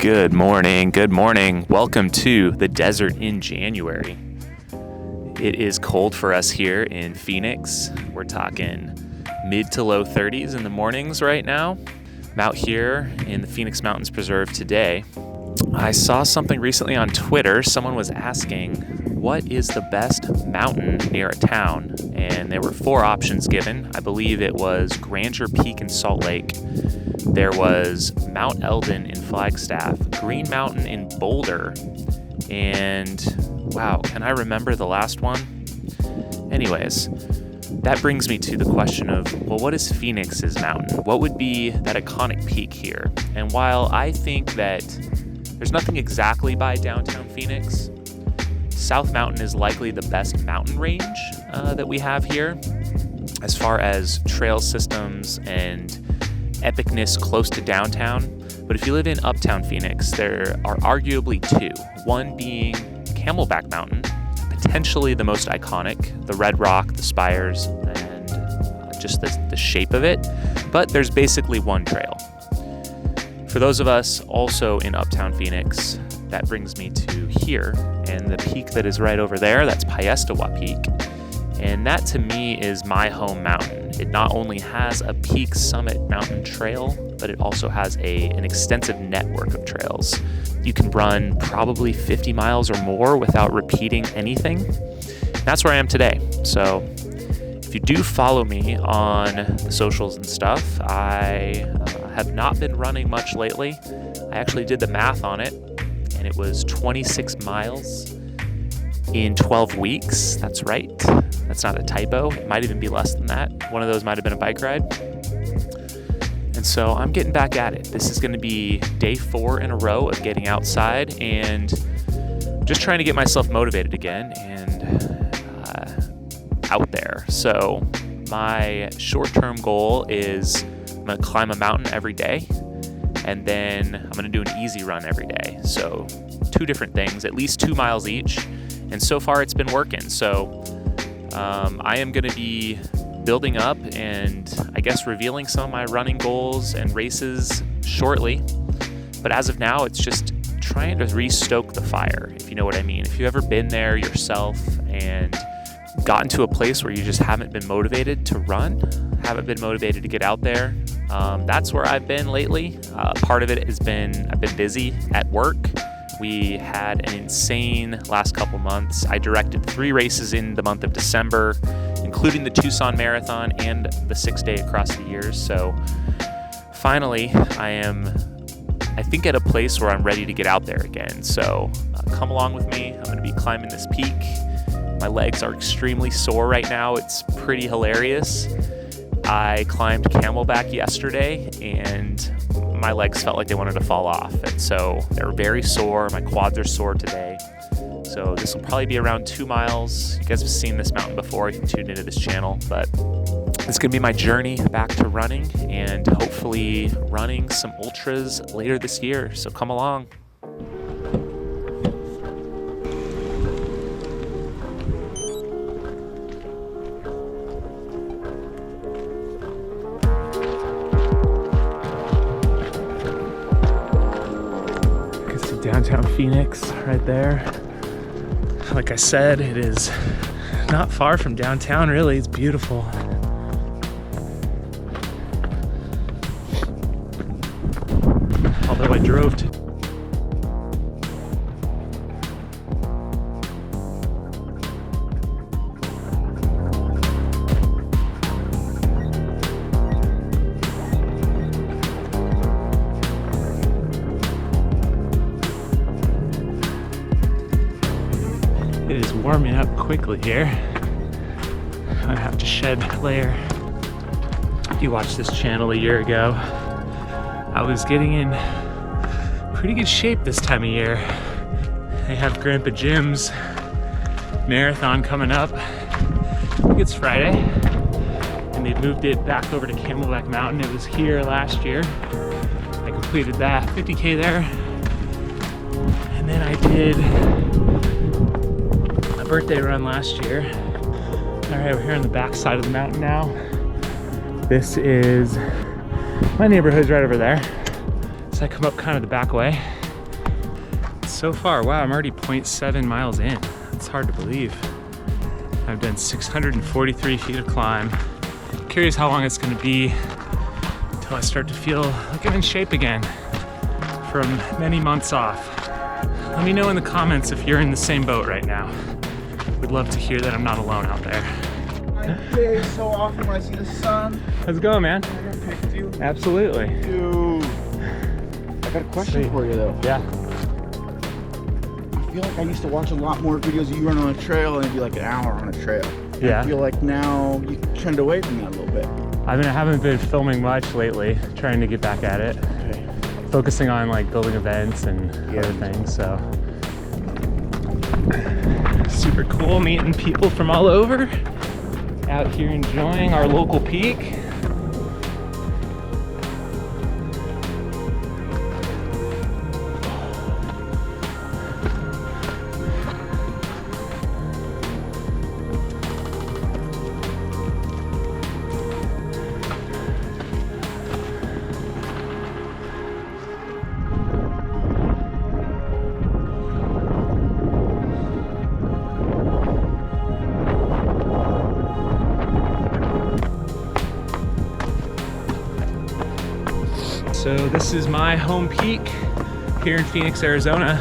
Good morning. Welcome to the desert in January. It is cold for us here in Phoenix. We're talking mid to low 30s in the mornings right now. I'm out here in the Phoenix Mountains Preserve today. I saw something recently on Twitter. Someone was asking, what is the best mountain near a town? And there were 4 options given. I believe it was Grandeur Peak in Salt Lake. There was Mount Eldon in Flagstaff, Green Mountain in Boulder, and wow, can I remember the last one? Anyways, that brings me to the question of, well, what is Phoenix's mountain? What would be that iconic peak here? And while I think that there's nothing exactly by downtown Phoenix, South Mountain is likely the best mountain range that we have here as far as trail systems and epicness close to downtown. But if you live in uptown Phoenix, there are arguably 2. One being Camelback Mountain, potentially the most iconic, the red rock, the spires, and just the shape of it. But there's basically one trail. For those of us also in uptown Phoenix, that brings me to here, and the peak that is right over there, that's Piestewa Peak. And that to me is my home mountain. It not only has a peak summit mountain trail, but it also has an extensive network of trails. You can run probably 50 miles or more without repeating anything. That's where I am today. So if you do follow me on the socials and stuff, I have not been running much lately. I actually did the math on it, and it was 26 miles in 12 weeks. That's right. That's not a typo. It might even be less than that. One of those might have been a bike ride. And so I'm getting back at it. This is going to be day 4 in a row of getting outside and just trying to get myself motivated again and out there. So my short-term goal is I'm going to climb a mountain every day, and then I'm going to do an easy run every day. So 2 different things, at least 2 miles each. And so far it's been working. So I am going to be building up and I guess revealing some of my running goals and races shortly. But as of now, it's just trying to re-stoke the fire, if you know what I mean. If you've ever been there yourself and gotten to a place where you just haven't been motivated to run, haven't been motivated to get out there, that's where I've been lately. Part of it has been I've been busy at work. We had an insane last couple months. I directed 3 races in the month of December, including the Tucson Marathon and the 6-day across the years. So finally, I think at a place where I'm ready to get out there again. So come along with me. I'm going to be climbing this peak. My legs are extremely sore right now. It's pretty hilarious. I climbed Camelback yesterday and my legs felt like they wanted to fall off. And so they're very sore. My quads are sore today. So this will probably be around 2 miles. You guys have seen this mountain before if you tuned into this channel, but it's going to be my journey back to running and hopefully running some ultras later this year. So come along. Downtown Phoenix right there. Like I said, it is not far from downtown, really. It's beautiful. Although I drove to It is warming up quickly here. I have to shed a layer. If you watched this channel a year ago, I was getting in pretty good shape this time of year. They have Grandpa Jim's marathon coming up. I think it's Friday. And they moved it back over to Camelback Mountain. It was here last year. I completed that 50K there. And then I did birthday run last year. All right, we're here on the back side of the mountain now. This is my neighborhood's right over there. So I come up kind of the back way. So far, wow, I'm already 0.7 miles in. It's hard to believe. I've done 643 feet of climb. Curious how long it's gonna be until I start to feel like I'm in shape again from many months off. Let me know in the comments if you're in the same boat right now. Would love to hear that I'm not alone out there. I day so often when I see the sun. How's it going, man? I gotta pick you. Absolutely. Dude. I got a question for you though. Yeah. I feel like I used to watch a lot more videos of you running on a trail and it'd be like an hour on a trail. Yeah. I feel like now you trend away from that a little bit. I haven't been filming much lately, trying to get back at it. Okay. Focusing on like building events and other things, so. Super cool meeting people from all over. Out here enjoying our local peak. So this is my home peak here in Phoenix, Arizona.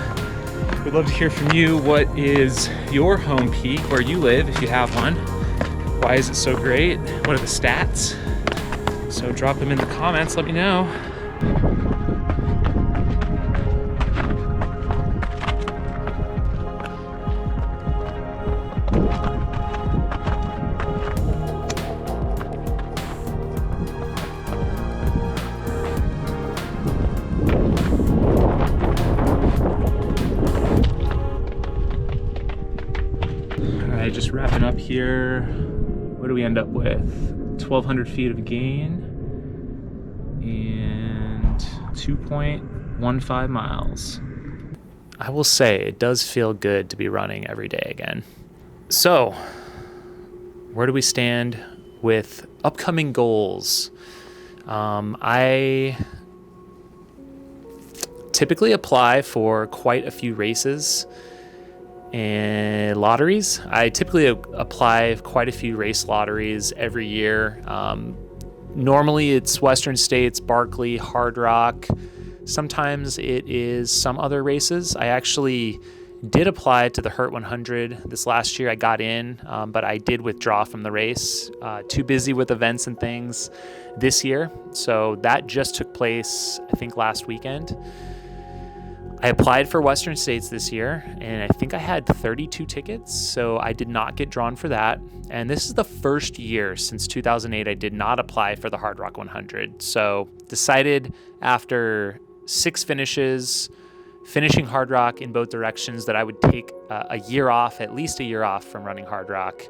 We'd love to hear from you. What is your home peak, where you live, if you have one? Why is it so great? What are the stats? So drop them in the comments, let me know. Just wrapping up here. What do we end up with? 1,200 feet of gain and 2.15 miles. I will say it does feel good to be running every day again. So, where do we stand with upcoming goals? I typically apply for quite a few races and lotteries. I typically apply quite a few race lotteries every year. Normally it's Western States, Barkley, Hard Rock. Sometimes it is some other races. I actually did apply to the Hurt 100 this last year. I got in, but I did withdraw from the race. Too busy with events and things this year. So that just took place, I think, last weekend. I applied for Western States this year, and I think I had 32 tickets, so I did not get drawn for that. And this is the first year since 2008 I did not apply for the Hard Rock 100. So decided after 6 finishes, finishing Hard Rock in both directions, that I would take a year off, at least a year off from running Hard Rock,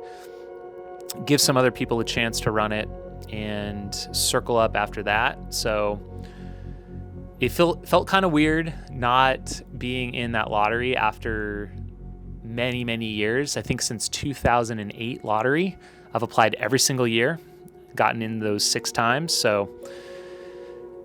give some other people a chance to run it, and circle up after that. So it felt kind of weird not being in that lottery after many, many years. I think since 2008 lottery, I've applied every single year, gotten in those 6 times. So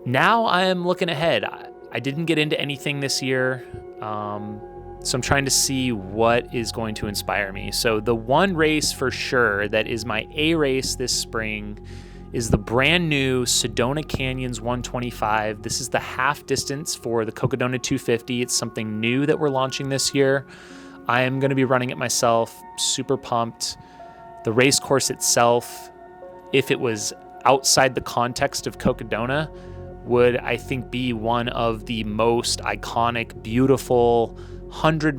now I am looking ahead. I didn't get into anything this year, so I'm trying to see what is going to inspire me. So the one race for sure that is my A race this spring is the brand new Sedona Canyons 125. This is the half distance for the Cocodona 250. It's something new that we're launching this year. I am going to be running it myself, super pumped. The race course itself, if it was outside the context of Cocodona, would, I think, be one of the most iconic, beautiful 100+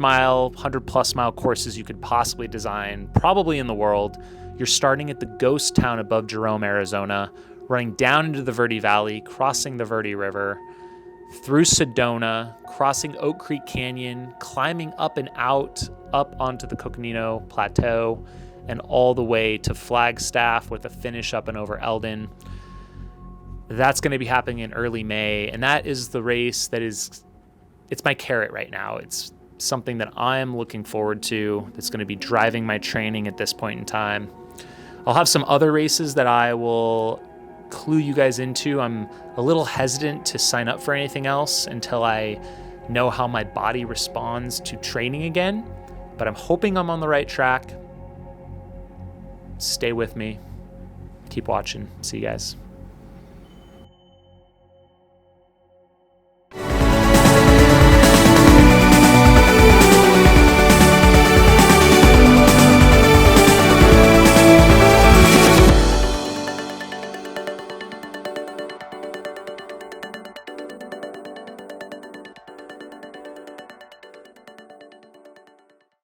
mile courses you could possibly design, probably in the world. You're starting at the ghost town above Jerome, Arizona, running down into the Verde Valley, crossing the Verde River, through Sedona, crossing Oak Creek Canyon, climbing up and out, up onto the Coconino Plateau, and all the way to Flagstaff with a finish up and over Eldon. That's going to be happening in early May, and that is the race that is, it's my carrot right now. It's something that I am looking forward to. That's going to be driving my training at this point in time. I'll have some other races that I will clue you guys into. I'm a little hesitant to sign up for anything else until I know how my body responds to training again, but I'm hoping I'm on the right track. Stay with me. Keep watching. See you guys.